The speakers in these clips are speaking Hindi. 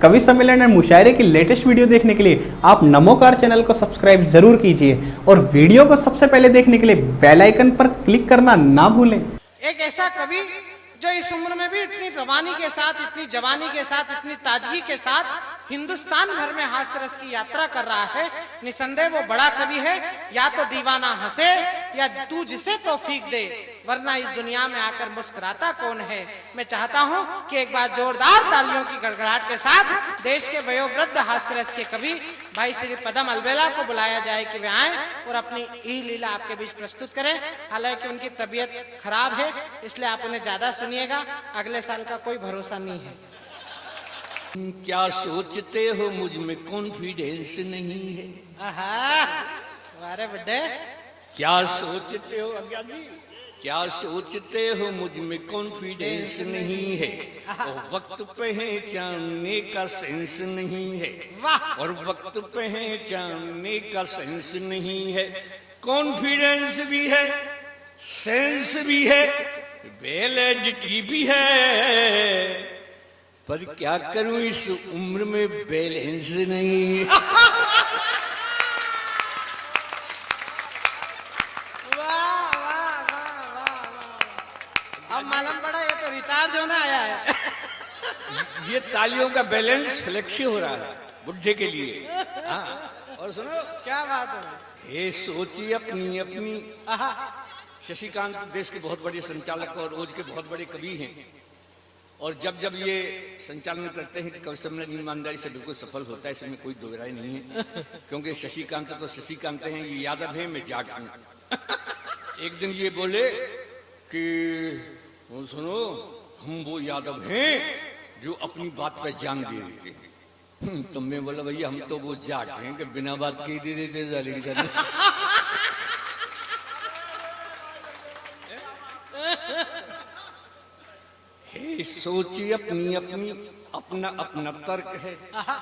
कवि सम्मेलन और मुशायरे की लेटेस्ट वीडियो देखने के लिए आप नमोकार चैनल को सब्सक्राइब जरूर कीजिए और वीडियो को सबसे पहले देखने के लिए बेल आइकन पर क्लिक करना ना भूलें। एक ऐसा कवि जो इस उम्र में भी इतनी रवानी के साथ, इतनी जवानी के साथ, इतनी ताजगी के साथ हिंदुस्तान भर में हास्य रस की यात्रा कर रहा है, निसंदेह वो बड़ा कवि है। या तो दीवाना हंसे या तू जिसे तौफीक दे, वरना इस दुनिया में आकर मुस्कुराता कौन है। मैं चाहता हूं कि एक बार जोरदार तालियों की गड़गड़ाहट के साथ देश के वयोवृद्ध हास्य रस के कवि भाई श्री पदम अलबेला को बुलाया जाए कि वे आए और अपनी ई लीला आपके बीच प्रस्तुत करें। हालांकि उनकी तबीयत खराब है, इसलिए आप उन्हें ज्यादा सुनिएगा, अगले साल का कोई भरोसा नहीं है। क्या सोचते हो मुझ में कॉन्फिडेंस नहीं है? अरे बुड्ढे, क्या सोचते हो अज्ञा जी? क्या सोचते हो मुझ में कॉन्फिडेंस नहीं है? और वक्त पहचानने का सेंस नहीं है, और वक्त पहचानने का सेंस नहीं है। कॉन्फिडेंस भी है, सेंस भी है, वैलिडिटी भी है, पर क्या करूं इस उम्र में बैलेंस नहीं। अब मालूम पड़ा ये तो रिचार्ज होने आया है। ये तालियों का बैलेंस फ्लेक्सी हो रहा है बुढ़े के लिए। हाँ, और सुनो क्या बात है। ये सोचिए अपनी अपनी। शशिकांत देश के बहुत बड़े संचालक और रोज के बहुत बड़े कवि हैं, और जब जब ये संचालन करते हैं कि कवि सम्मेलन ईमानदारी से बिल्कुल सफल होता है, इसमें कोई दो राय नहीं है। क्योंकि शशिकांत तो शशिकांत हैं, ये यादव है, मैं जाट हूं। एक दिन ये बोले कि सुनो, हम वो यादव हैं जो अपनी बात पर जान दे देते हैं। तो मैं बोला भैया हम तो वो जाट हैं कि बिना बात के दे देते। हे सोचिए अपनी अपनी, अपना अपना तर्क है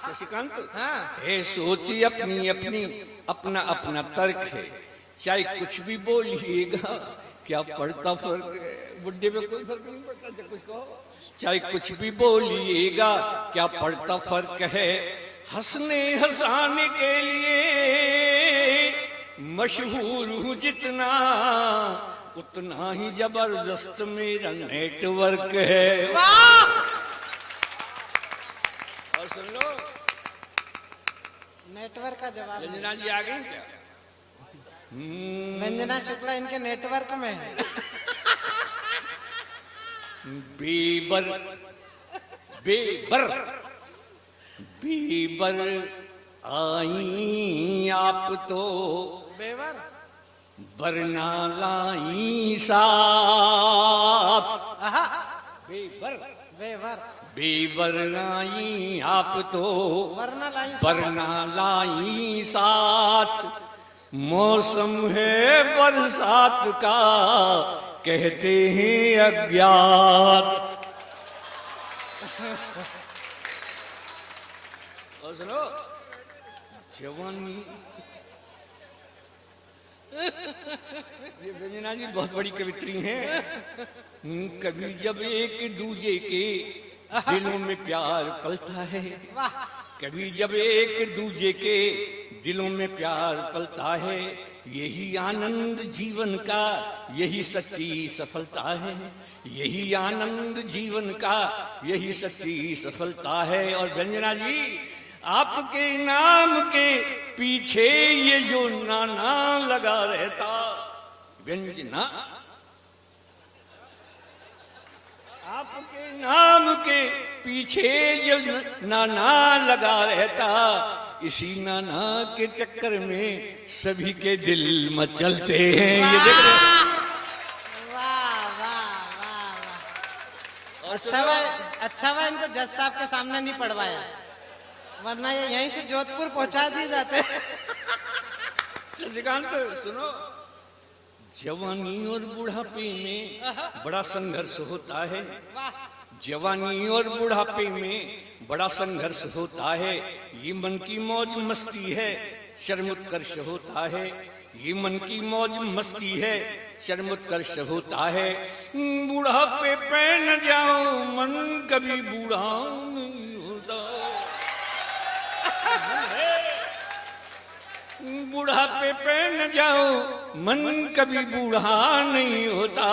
शशिकांत। हे सोचिए अपनी अपनी, अपना अपना तर्क है। चाहे कुछ भी बोलिएगा, क्या पड़ता फर्क है? बुढ़े में कोई फर्क नहीं पड़ता, जब कुछ कहो। चाहे कुछ भी बोलिएगा, क्या पड़ता फर्क है? हंसने हंसाने के लिए मशहूर हूँ जितना, उतना ही जबरदस्त मेरा नेटवर्क है। और सुन लो, नेटवर्क का जवाब रंजना जी आ गई क्या? रंजना शुक्ला इनके नेटवर्क में है। बेबर बेबर बेबर आई आप तो बेवर वरना लाई साथ। बेबर बेवर बेबर लाई आप तो वरना लाई साथ। मौसम है बरसात का, कहते हैं अज्ञात। और सुनो, जवानी ये रंजना जी बहुत बड़ी कवित्री हैं। कभी जब एक दूजे के दिलों में प्यार पलता है, कभी जब एक दूजे के दिलों में प्यार पलता है, यही आनंद जीवन का, यही सच्ची सफलता है। यही आनंद जीवन का, यही सच्ची सफलता है। और रंजना जी, आपके नाम के पीछे ये जो नाना लगा रहता, व्यंजना, आपके नाम के पीछे ये नाना लगा रहता, इसी नाना के चक्कर में सभी के दिल मचलते हैं। ये देख रहे हैं? अच्छा हुआ इनको जज साहब के सामने नहीं पढ़वाया, वरना ये यहीं से जोधपुर पहुंचा दिए जाते। श्रीकांत सुनो, जवानी और बुढ़ापे में बड़ा संघर्ष होता है। जवानी और बुढ़ापे में बड़ा संघर्ष होता है। ये मन की मौज मस्ती है, शर्मोत्कर्ष होता है। ये मन की मौज मस्ती है, शर्मोत्कर्ष होता है। बुढ़ापे पे न जाओ, मन कभी बूढ़ा नहीं होता। बुढ़ापे पे न जाओ, मन कभी बूढ़ा नहीं होता।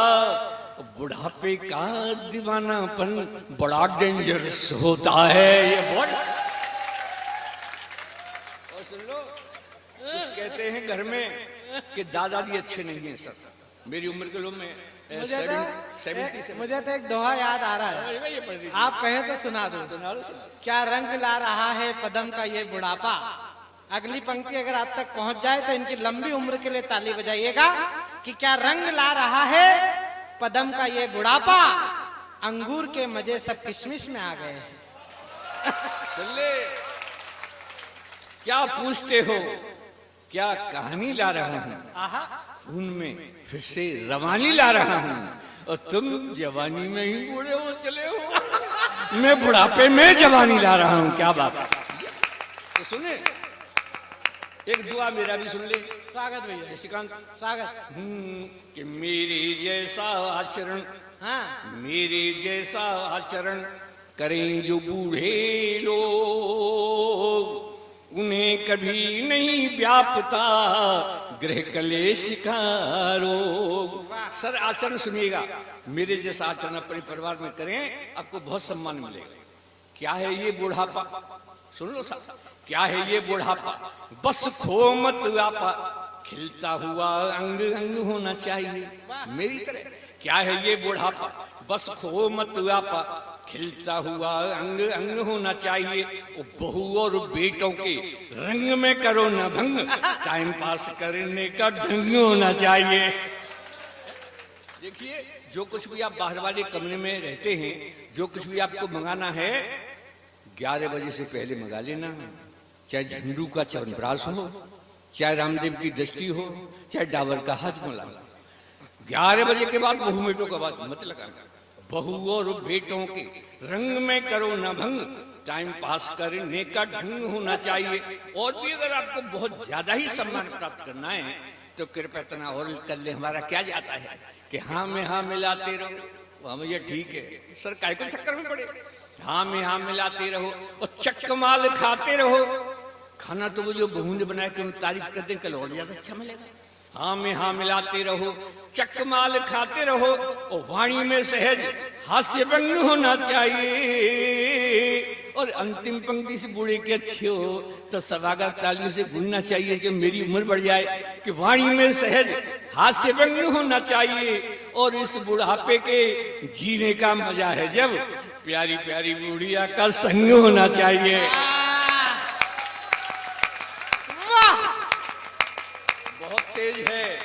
बुढ़ापे का दीवानापन बड़ा डेंजरस होता है। ये बहुत और सुन लो, कुछ कहते हैं घर में कि दादाजी अच्छे नहीं हैं सर। मेरी उम्र के लोग में मुझे तो एक दोहा याद आ रहा है, आप कहें तो सुना दो। क्या रंग ला रहा है पदम का ये बुढ़ापा। अगली पंक्ति अगर आप तक पहुंच जाए तो इनकी लंबी उम्र के लिए ताली बजाइएगा कि क्या रंग ला रहा है पदम का ये बुढ़ापा, अंगूर के मजे सब किशमिश में आ गए। चले क्या पूछते हो, क्या कहानी ला रहा हूँ, खून में फिर से रवानी ला रहा हूँ, और तुम जवानी में ही बूढ़े हो चले हो। मैं बुढ़ापे में जवानी ला रहा हूँ। क्या बात है। तो सुने, एक दुआ मेरा भी सुन ले। स्वागत भैया। श्रीकांत स्वागत। कि मेरे जैसा आचरण, हाँ, मेरे जैसा आचरण करें जो बूढ़े लोग, उन्हें कभी नहीं व्यापता गृह कलेश का रोग। सर आचरण सुनिएगा, मेरे जैसा आचरण अपने परिवार में करें, आपको बहुत सम्मान मिलेगा। क्या है ये बुढ़ापा, सुन लो साहब। क्या है ये बुढ़ापा, बस खो मत व्यापा, खिलता हुआ अंग अंग होना चाहिए मेरी तरह। क्या है ये बुढ़ापा, बस खो मत व्यापा, खिलता हुआ अंग अंग होना चाहिए। बहू और बेटों के रंग में करो न भंग, टाइम पास करने का ढंग होना चाहिए। देखिए, जो कुछ भी आप बाहर वाले कमरे में रहते हैं, जो कुछ भी आपको मंगाना है 11 बजे से पहले मंगा लेना। चाहे झंडू का च्यवनप्राश हो, चाहे रामदेव की दृष्टि हो, चाहे डाबर का हाजमोला। 11 बजे के बाद बहू बेटों का बात मत लगाना। बहू और बेटों के रंग में करो न भंग, टाइम पास करने का ढंग होना चाहिए। और भी अगर आपको बहुत ज्यादा ही सम्मान प्राप्त करना है तो कृपया इतना और कर ले। हमारा क्या जाता है कि हाँ में हाँ मिलाते रहो। हाँ भैया ठीक है सर, काय को चक्कर में पड़े। हाँ में हाँ मिलाते रहो और चक्कमाल खाते रहो। खाना तो वो जो बहू ने बनाया कि हम तारीफ कर दें, कल और ज्यादा अच्छा मिलेगा। हाँ में हाँ मिलाते रहो, चकमाल खाते रहो, और वाणी में सहज हास्य व्यंग होना चाहिए। और अंतिम पंक्ति से बूढ़े के अच्छे हो तो सभागार तालियों से गूंजना चाहिए कि मेरी उम्र बढ़ जाए, कि वाणी में सहज हास्य व्यंग होना चाहिए। और इस बुढ़ापे के जीने का मजा है जब प्यारी प्यारी बुढ़िया का संग होना चाहिए। तेज है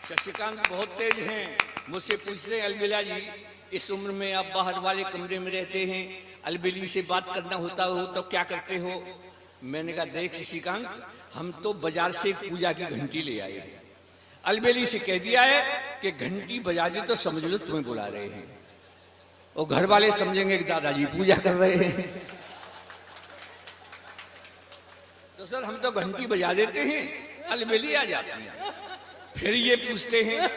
शशिकांत, बहुत तेज हैं। मुझसे पूछते हैं अलबेला जी, इस उम्र में आप बाहर वाले कमरे में रहते हैं, अलबेली से बात करना होता हो तो क्या करते हो? मैंने कहा देख शशिकांत, हम तो बाजार से पूजा की घंटी ले आए हैं। अलबेली से कह दिया है कि घंटी बजा दी तो समझ लो तुम्हें बुला रहे हैं, और घर वाले समझेंगे कि दादाजी पूजा कर रहे हैं। तो सर हम तो घंटी बजा देते हैं, अलबेली आ जाती है। फिर ये पूछते हैं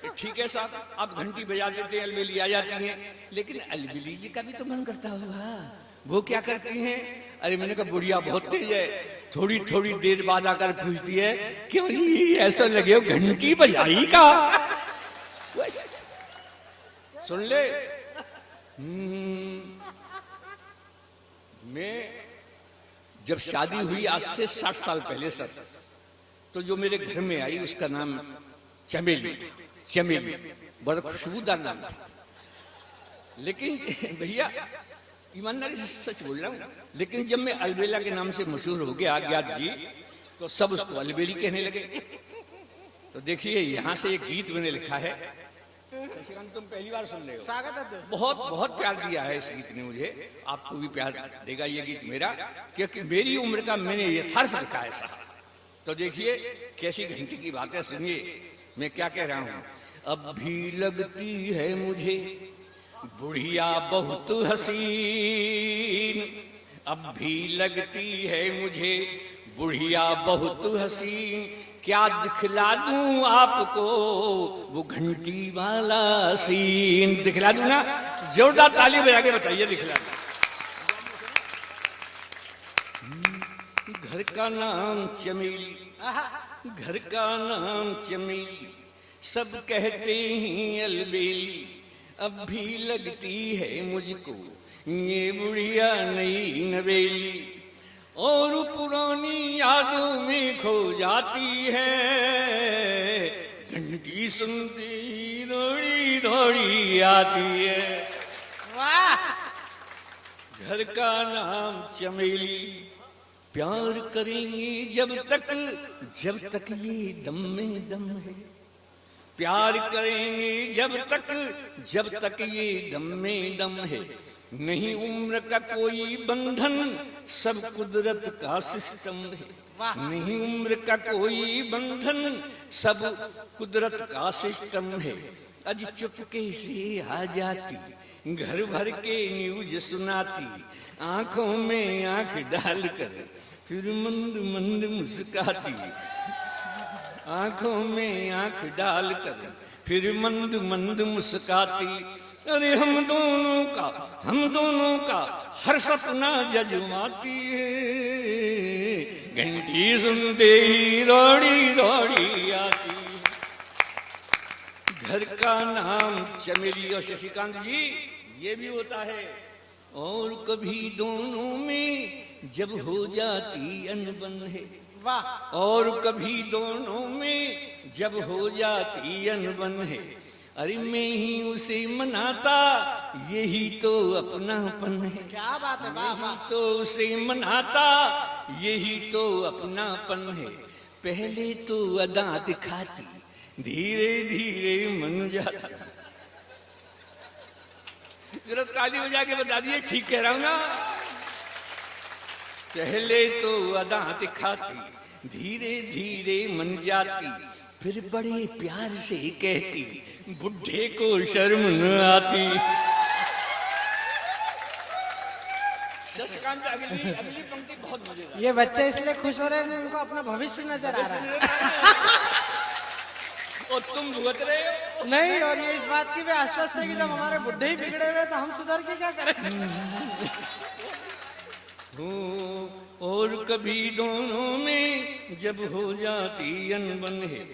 कि ठीक है साहब आप घंटी बजा देते हैं, अलबेली आ जाती है, लेकिन अलबेली जी का भी तो मन करता होगा, वो क्या करती हैं? अरे मैंने कहा बुढ़िया बहुत तेज है, थोड़ी थोड़ी देर बाद आकर पूछती है क्यों जी ऐसा लगे हो घंटी बजाई का। सुन ले, मैं जब शादी हुई आज से 60 साल पहले सर, तो जो मेरे घर में आई उसका नाम चमेली था। चमेली बड़ा खुशबूदार नाम था। लेकिन भैया ईमानदारी से सच बोल रहा हूं, लेकिन जब मैं अलबेला के नाम से मशहूर हो गया अज्ञात जी, तो सब उसको अलबेली कहने लगे। तो देखिए यहां से एक गीत मैंने लिखा है, शशिकांत तुम पहली बार सुन रहे हो। स्वागत है। बहुत बहुत प्यार दिया है इस गीत ने मुझे, आपको भी प्यार देगा ये गीत मेरा, क्योंकि मेरी उम्र का मैंने यथार्थ लिखा है साहब। तो देखिए कैसी घंटी की बातें सुनिए, मैं क्या कह रहा हूं। अब भी लगती है मुझे बुढ़िया बहुत हसीन, अब भी लगती है मुझे बुढ़िया बहुत हसीन, क्या दिखला दूं आपको वो घंटी वाला सीन। दिखला दूं ना? जोरदार ताली बजा के बताइए दिखला दूं। घर का नाम चमेली, घर का नाम चमेली, सब कहते हैं अलबेली। अब भी लगती है मुझको ये बुढ़िया नई नवेली, और पुरानी यादों में खो जाती है। घंटी सुनती दौड़ी दौड़ी आती है। वाह! घर का नाम चमेली, प्यार करेंगे जब तक ये दम में दम है। प्यार करेंगे जब तक ये दम में दम है। नहीं उम्र का कोई बंधन, सब कुदरत का सिस्टम है। नहीं उम्र का कोई बंधन, सब कुदरत का सिस्टम है। आज चुपके से आ जाती, घर भर के न्यूज सुनाती, आंखों में आंख डालकर फिर मंद मंद मुस्काती। आंखों में आंख डालकर फिर मंद मंद मुस्काती। अरे हम दोनों का हर सपना जजमाती है। घंटी सुनते ही दौड़ी दौड़ी आती। घर का नाम चमेली। और शशिकांत जी, ये भी होता है। और कभी दोनों में जब हो जाती अनबन है। वाह! और कभी दोनों में जब हो जाती अनबन है। अरे मैं ही उसे मनाता, यही तो अपनापन है। क्या बात है! वाह वाह! तो उसे मनाता, यही तो अपनापन है। पहले तो अदा दिखाती, धीरे धीरे मन जाती। जरा ताली बजा के बता दिए, ठीक कह रहा हूं ना? पहले तो अदा दिखाती, धीरे धीरे मन जाती, फिर बड़े प्यार से कहती, बुढ़े को शर्म न आती। शशिकांत, अगली पंक्ति बहुत मजेदार। ये बच्चे इसलिए खुश हो रहे हैं, उनको अपना भविष्य नजर आ रहा है। और तुम भुगत रहे हो। नहीं, और ये इस बात की भी आश्वस्त है कि जब हमारे बुढ़े ही बिगड़े हुए तो हम सुधर के क्या करें। और कभी दोनों में जब हो जाती अनबन है।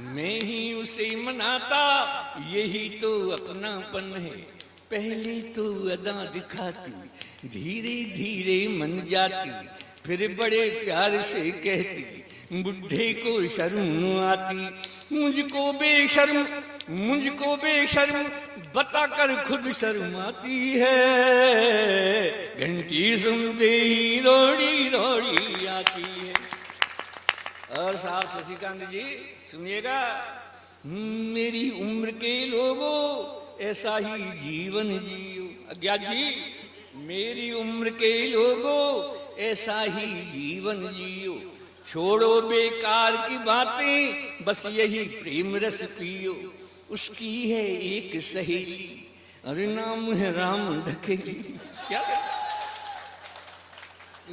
मैं ही उसे मनाता, यही तो अपनापन है। पहले तो अदा दिखाती, धीरे धीरे मन जाती, फिर बड़े प्यार से कहती, बुढ़े को शर्म न आती। मुझको बेशर्म बताकर खुद शर्माती है। घंटी सुनते ही दौड़ी दौड़ी आती है। और साहब शशिकांत जी सुनिएगा, मेरी उम्र के लोगों ऐसा ही जीवन जियो। अज्ञात जी, मेरी उम्र के लोगों ऐसा ही जीवन जियो। छोड़ो बेकार की बातें, बस यही प्रेम रस पियो। उसकी है एक सहेली, अरे नाम है राम ढकेली। क्या?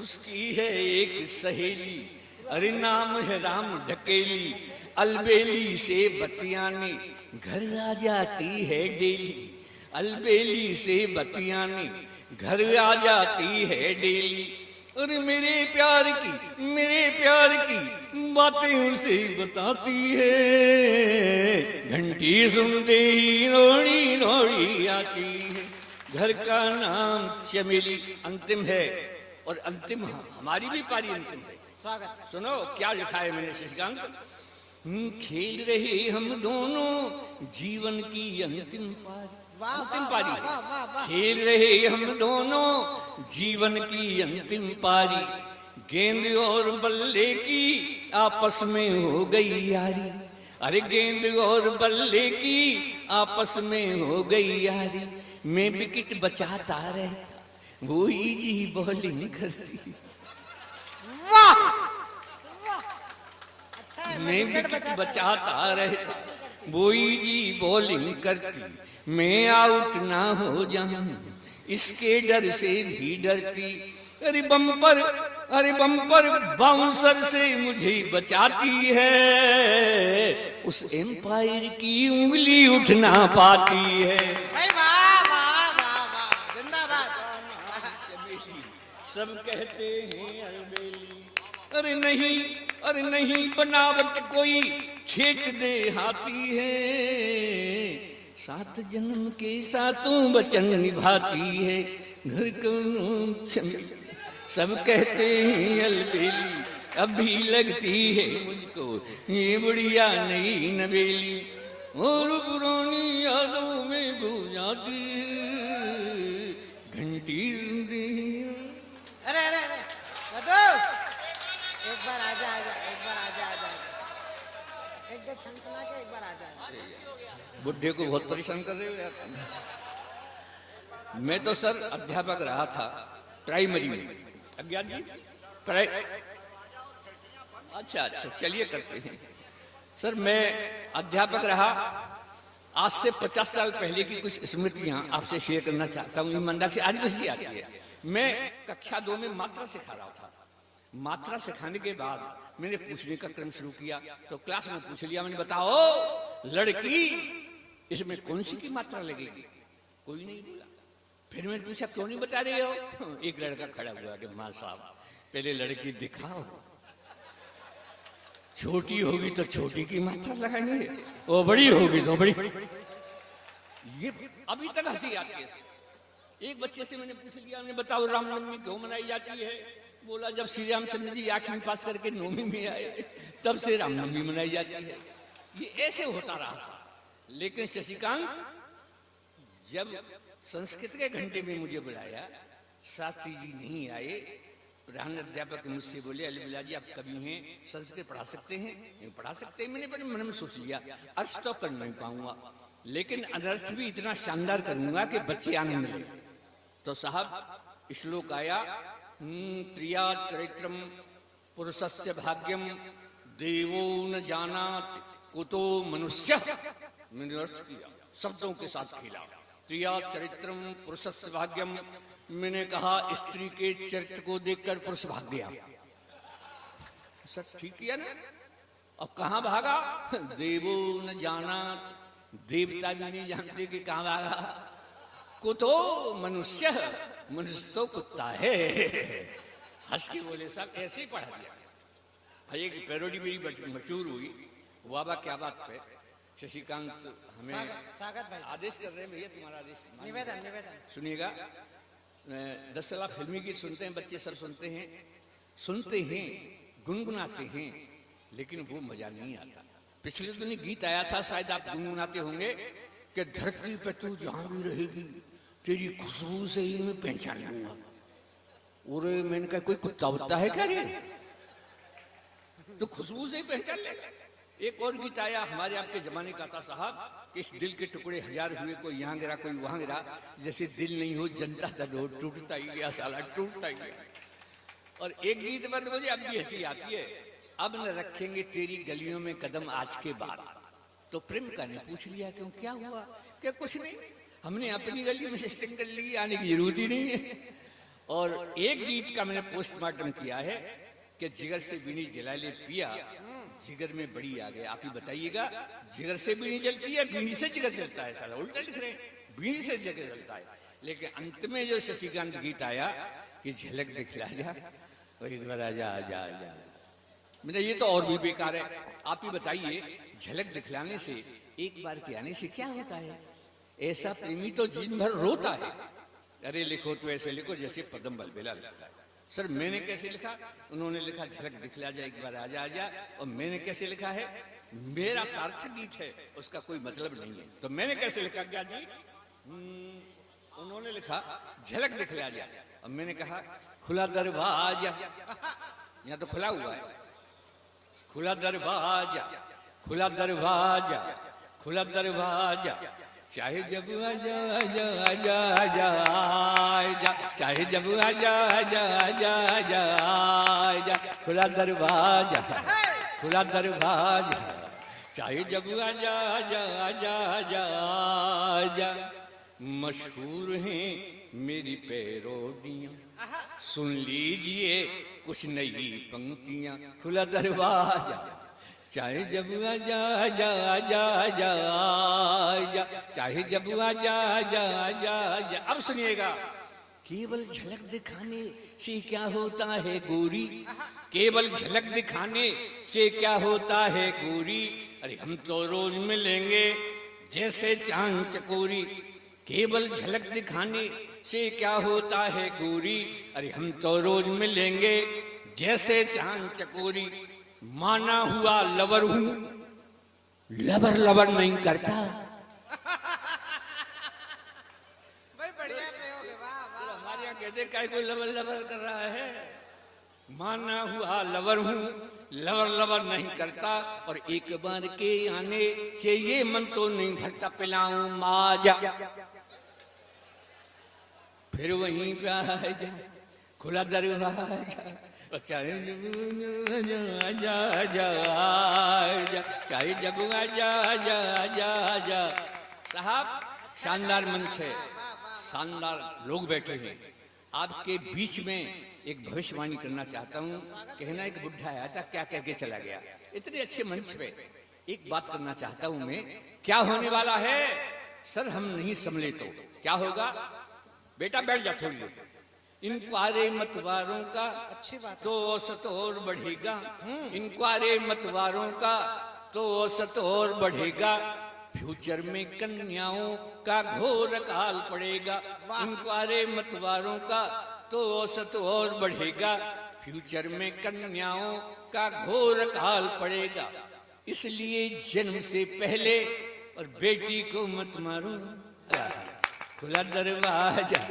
उसकी है एक सहेली, अरे नाम है राम ढकेली। अलबेली से बतियाने घर आ जाती है डेली। अलबेली से बतियाने घर आ जाती है डेली। और मेरे प्यार की बातें उसे बताती है। घंटी सुनते ही दौड़ी दौड़ी आती है। घर का नाम चमेली। अंतिम है, और अंतिम हमारी भी पारी अंतिम है। स्वागत। सुनो क्या लिखा है मैंने शशिकांत। खेल रहे हम दोनों जीवन की अंतिम पारी। अंतिम पारी। खेल रहे हम दोनों जीवन की अंतिम पारी। गेंद और बल्ले की आपस में हो गई यारी। अरे गेंद और बल्ले की आपस में हो गई यारी। मैं विकेट बचाता रहता, वो इजी बॉलिंग करती। वाह! मैं विकेट बचाता रहता, वो इजी बॉलिंग करती। मैं आउट ना हो जाऊं, इसके डर से भी डरती। अरे बम्पर बाउंसर से मुझे बचाती है। उस एम्पायर की उंगली उठ ना पाती है। भाई वाह वाह वाह वाह, जिंदाबाद। सब कहते हैं अलबेली, अरे नहीं बनावट कोई छेक दे हाथी है, 7 जन्म के सातों वचन निभाती है। घर को सब कहते हैं अलबेली, अभी लगती है मुझको ये बुढ़िया नई नवेली, और पुरानी यादों में खो जाती है घंटी। अरे अरे अरे दादू, एक बार आजा, एक बार आजा, एक दो छंद सुना के एक बार आजा। बुढ़े को बहुत परेशान कर रहे हो यार। मैं तो सर अध्यापक रहा था प्राइमरी में। अज्ञान जी अच्छा चलिए करते हैं। सर मैं अध्यापक रहा। आज से 50 साल पहले की कुछ स्मृतियां आपसे शेयर करना चाहता हूँ। ईमानदारी से आज भी हंसी आती है। मैं कक्षा 2 में मात्रा सिखा रहा था। मात्रा सिखाने के बाद मैंने पूछने का क्रम शुरू किया, तो क्लास में पूछ लिया मैंने, बताओ लड़की इसमें कौन सी की मात्रा लगेगी? कोई नहीं बोला। फिर मैंने पूछा क्यों नहीं बता रहे हो? एक लड़का खड़ा हुआ कि माँ साहब पहले लड़की दिखाओ, छोटी होगी तो छोटी की मात्रा लगाएंगे, वो बड़ी होगी तो बड़ी। ये अभी तक हंसी आती है। एक बच्चे से मैंने पूछ लिया, मैंने बताओ रामनवमी क्यों मनाई जाती है? बोला जब श्री रामचंद्र जी 8वीं पास करके 9वीं में आए तब से रामनवमी मनाई जाती है। ये ऐसे होता रहा। लेकिन शशिकांत जब संस्कृत के घंटे में मुझे बुलाया, शास्त्री जी नहीं आए, प्रधान अध्यापक मुझसे बोले अली जी आप कवि हैं, संस्कृत पढ़ा सकते हैं? पढ़ा सकते हैं। मैंने अपने मन में सोच लिया अर्थ तो कर नहीं पाऊंगा, लेकिन अनर्थ भी इतना शानदार करूंगा कि बच्चे आनंद लें। तो साहब श्लोक आया, त्रिया चरित्रम पुरुषस्य भाग्यम देवो न जानात कुतो मनुष्य। मैंने अर्थ किया, शब्दों के साथ खेला। त्रिया चरित्रम पुरुषस्य भाग्यम, मैंने कहा स्त्री के चरित्र को देखकर पुरुष भाग गया। सर ठीक किया ना? अब कहां भागा? देवो न जानात, देवता भी नहीं जानते कि कहां भागा। कुतो मनुष्य, मनुष्य तो कुत्ता है। हंस के बोले साहब ऐसे ही पढ़ा दिया। एक पैरोडी मेरी मशहूर हुई, वाबा क्या बात पे शशिकांत हमें स्वागत भाई, आदेश कर रहे हैं। भैया तुम्हारा आदेश, निवेदन सुनिएगा। 10 साल फिल्मी गीत सुनते हैं बच्चे, सर सुनते हैं, गुनगुनाते हैं, लेकिन वो मजा नहीं आता। पिछले दिन गीत आया था, शायद आप गुनगुनाते होंगे कि धरती पे तू जहां भी रहेगी तेरी खुशबू से ही मैं पहचान लूंगा। और मैंने कहा कोई कुत्ता होता है क्या ये? तो खुशबू से ही पहचान लेगा। एक और गीत आया हमारे आपके जमाने का था साहब, कि इस दिल के टुकड़े 1000 हुए, कोई यहाँ गिरा कोई वहां गिरा, जैसे दिल नहीं हो जनता का रोड टूटता ही गया, साला टूटता ही गया। और एक गीत पर मुझे अब भी हंसी आती है, अब न रखेंगे तेरी गलियों में कदम आज के बाद। तो प्रेमिका ने पूछ लिया क्यों, क्या हुआ? क्या कुछ नहीं, हमने अपनी गली में सिस्टम कर ली, आने की जरूरत ही नहीं है। और एक गीत का मैंने पोस्टमार्टम किया है कि जिगर से बीनी जला ले पिया, जिगर में बड़ी आ गया। आप ही बताइएगा, जिगर से बीनी जलती है, बीनी से जिगर जलता है? साला उल्टा लिख रहे हैं, बीनी से जिगर जलता है। लेकिन अंत में जो शशिकांत गीत आया कि झलक दिखला जा, वही बार आजा आजा आजा, मेरा ये तो और भी बेकार है। आप ही बताइए, झलक दिखलाने से, एक बार के आने से क्या होता है? ऐसा प्रेमी तो दिन भर रोता है। अरे लिखो तो ऐसे लिखो जैसे पदम बलबेला लगता है। सर मैंने कैसे लिखा? उन्होंने लिखा झलक दिखला जा, एक बार आजा आजा। और मैंने कैसे लिखा है? मेरा सार्थक गीत है, उसका कोई मतलब नहीं है। तो मैंने कैसे लिखा क्या जी? उन्होंने लिखा झलक दिखला जा, और मैंने कहा खुला दरवाजा, यहाँ तो खुला हुआ है, खुला दरवाजा, खुला दरवाजा, खुला दरवाजा, चाहे जब आजा आजा आजा आजा आजा, चाहे जब आजा आजा आजा आजा आजा, खुला दरवाजा, खुला दरवाजा, चाहे जब आजा आजा आजा आजा आजा। मशहूर हैं मेरी पैरोडियां, सुन लीजिए कुछ नई पंक्तियां। खुला दरवाजा, चाहे जब आजा आजा आजा आजा आजा, चाहे जब आजा आजा आजा आजा। अब सुनिएगा केवल झलक दिखाने से क्या होता है गोरी, केवल झलक दिखाने से क्या होता है गोरी, अरे हम तो रोज मिलेंगे जैसे चांद चकोरी। केवल झलक दिखाने से क्या होता है गोरी, अरे हम तो रोज मिलेंगे जैसे चांद चकोरी। माना हुआ लवर हूं, लवर लवर नहीं करता। भाई बढ़िया प्रयोग है, वाह वाह। हमारे यहाँ कहते काय कोई लवर लवर कर रहा है। माना हुआ लवर हूं, लवर लवर नहीं करता, और एक बार के आने से ये मन तो नहीं भरता। पिलाऊं माजा फिर वहीं पे आ जा, खुला दरवाजा, चाहे चाहे जगुआ जा जा जा जा। साहब शानदार मंच है, शानदार लोग बैठे हैं। आपके बीच में एक भविष्यवाणी करना चाहता हूँ। कहना एक बुढ़ा आया था, क्या कह के चला गया। इतने अच्छे मंच पे एक बात करना चाहता हूँ मैं, क्या होने वाला है सर हम नहीं समझे तो क्या होगा। बेटा बैठ जा थोड़ी देर। इन क्वारे मतवारों का अच्छी बात तो औसत और बढ़ेगा, इन क्वारे मतवारों का तो औसत और बढ़ेगा। फ्यूचर में कन्याओं का घोर काल पड़ेगा, इन क्वारे मतवारों का तो औसत और बढ़ेगा। फ्यूचर में कन्याओं का घोर काल पड़ेगा। इसलिए जन्म से पहले और बेटी को मत मारो, खुला दरवाजा,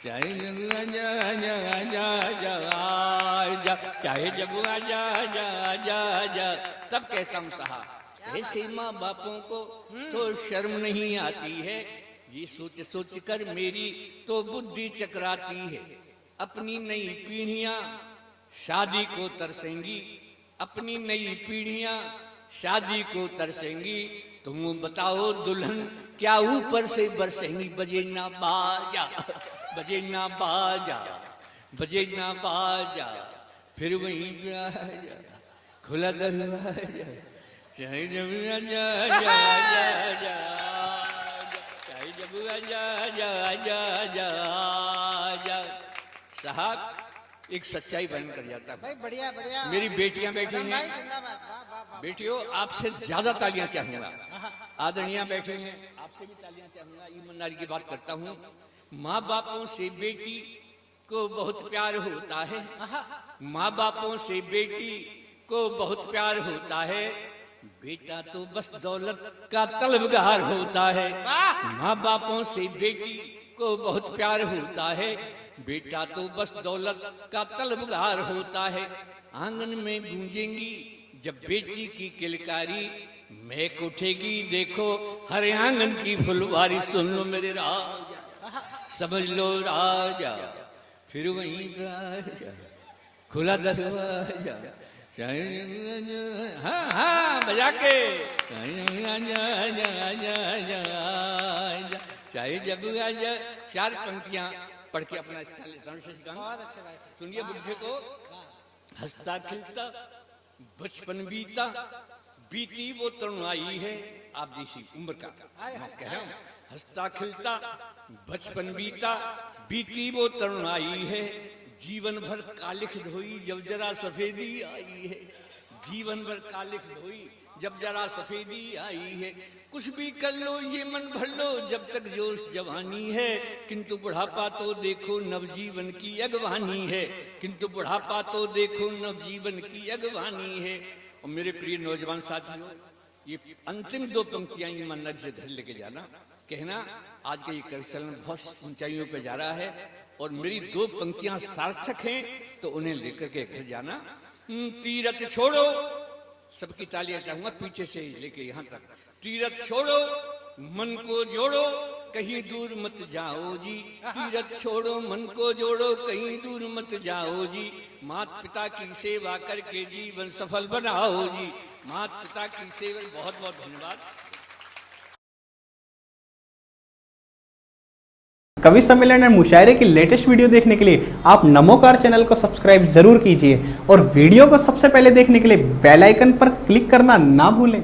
चाहे जगुआ जा जा जा जा, चाहे जगुआ जा जा जा जा। तब कहता हूँ साहब ऐसे माँ बापों को तो शर्म नहीं आती है, ये सोच सोच कर मेरी तो बुद्धि चकराती है। अपनी नई पीढ़ियां शादी को तरसेंगी, अपनी नई पीढ़ियां शादी को तरसेंगी। तुम बताओ दुल्हन क्या ऊपर से बरसेंगी। बजे ना बाजा, बजे ना बाजा, बजे ना बाजा, फिर वहीं पे आ जा, खुला दरवाजा, चाहे जगुआ जा जा जा जा, चाहे जगुआ जा जा जा जा जा। साहब एक सच्चाई बयान कर जाता है। भाई बढ़िया बढ़िया। मेरी बेटियां बैठी भाई हैं, जिंदाबाद, वाह वाह वाह। बेटियों आपसे ज्यादा तालियां चाहूंगा। आदरणीय बैठे हैं, आपसे भी तालियां चाहूंगा। ईमानदारी की बात करता हूँ। माँ बापों से बेटी को बहुत प्यार होता है, माँ बापों से बेटी को बहुत प्यार होता है। बेटा तो बस दौलत का तलबगार होता है। माँ बापों से बेटी को बहुत प्यार होता है। बेटा तो बस दौलत का तलबगार होता है। आंगन में गूंजेंगी जब बेटी की किलकारी, महक उठेगी देखो हर आंगन की फुलवारी। सुन लो मेरे राजा, समझ लो राजा, फिर वहीं राजा, खुला दरवाजा, हाँ हाँ बजा के, चाहे जगुआ जा। चार पंक्तियां पढ़ के अपना स्थान लेता हूँ। बहुत अच्छे भाई साहब। सुनिए बुढ़े को। हंसता खिलता बचपन बीता, बीती वो तरुणाई है। आप जैसी उम्र का मैं कह रहा हूँ। हंसता खिलता बचपन बीता, बीती वो तरुणाई है। जीवन भर कालिख धोई जब जरा सफेदी आई है। जीवन भर कालिख धोई जब जरा सफेदी आई है। कुछ भी कर लो ये मन भर लो जब तक जोश जवानी है। किंतु बुढ़ापा तो देखो नवजीवन की अगवानी है। किंतु बुढ़ापा तो देखो नवजीवन की अगवानी है। और मेरे प्रिय नौजवान साथियों, ये अंतिम दो पंक्तियां ईमानदारी से घर लेके जाना। कहना आज का ये कवि चलन बहुत ऊंचाइयों पे जा रहा है, और मेरी दो पंक्तियां सार्थक हैं तो उन्हें लेकर के घर जाना। तीरथ छोड़ो, सबकी तालियां चाहूंगा पीछे से लेके यहाँ तक। तीरथ छोड़ो मन को जोड़ो कहीं दूर मत जाओ जी। तीरथ छोड़ो मन को जोड़ो कहीं दूर मत जाओ जी। माता पिता की सेवा करके जीवन सफल बनाओ जी। माता पिता की सेवा। बहुत बहुत धन्यवाद। कवि सम्मेलन और मुशायरे की लेटेस्ट वीडियो देखने के लिए आप नमोकार चैनल को सब्सक्राइब जरूर कीजिए और वीडियो को सबसे पहले देखने के लिए बेल आइकन पर क्लिक करना ना भूलें।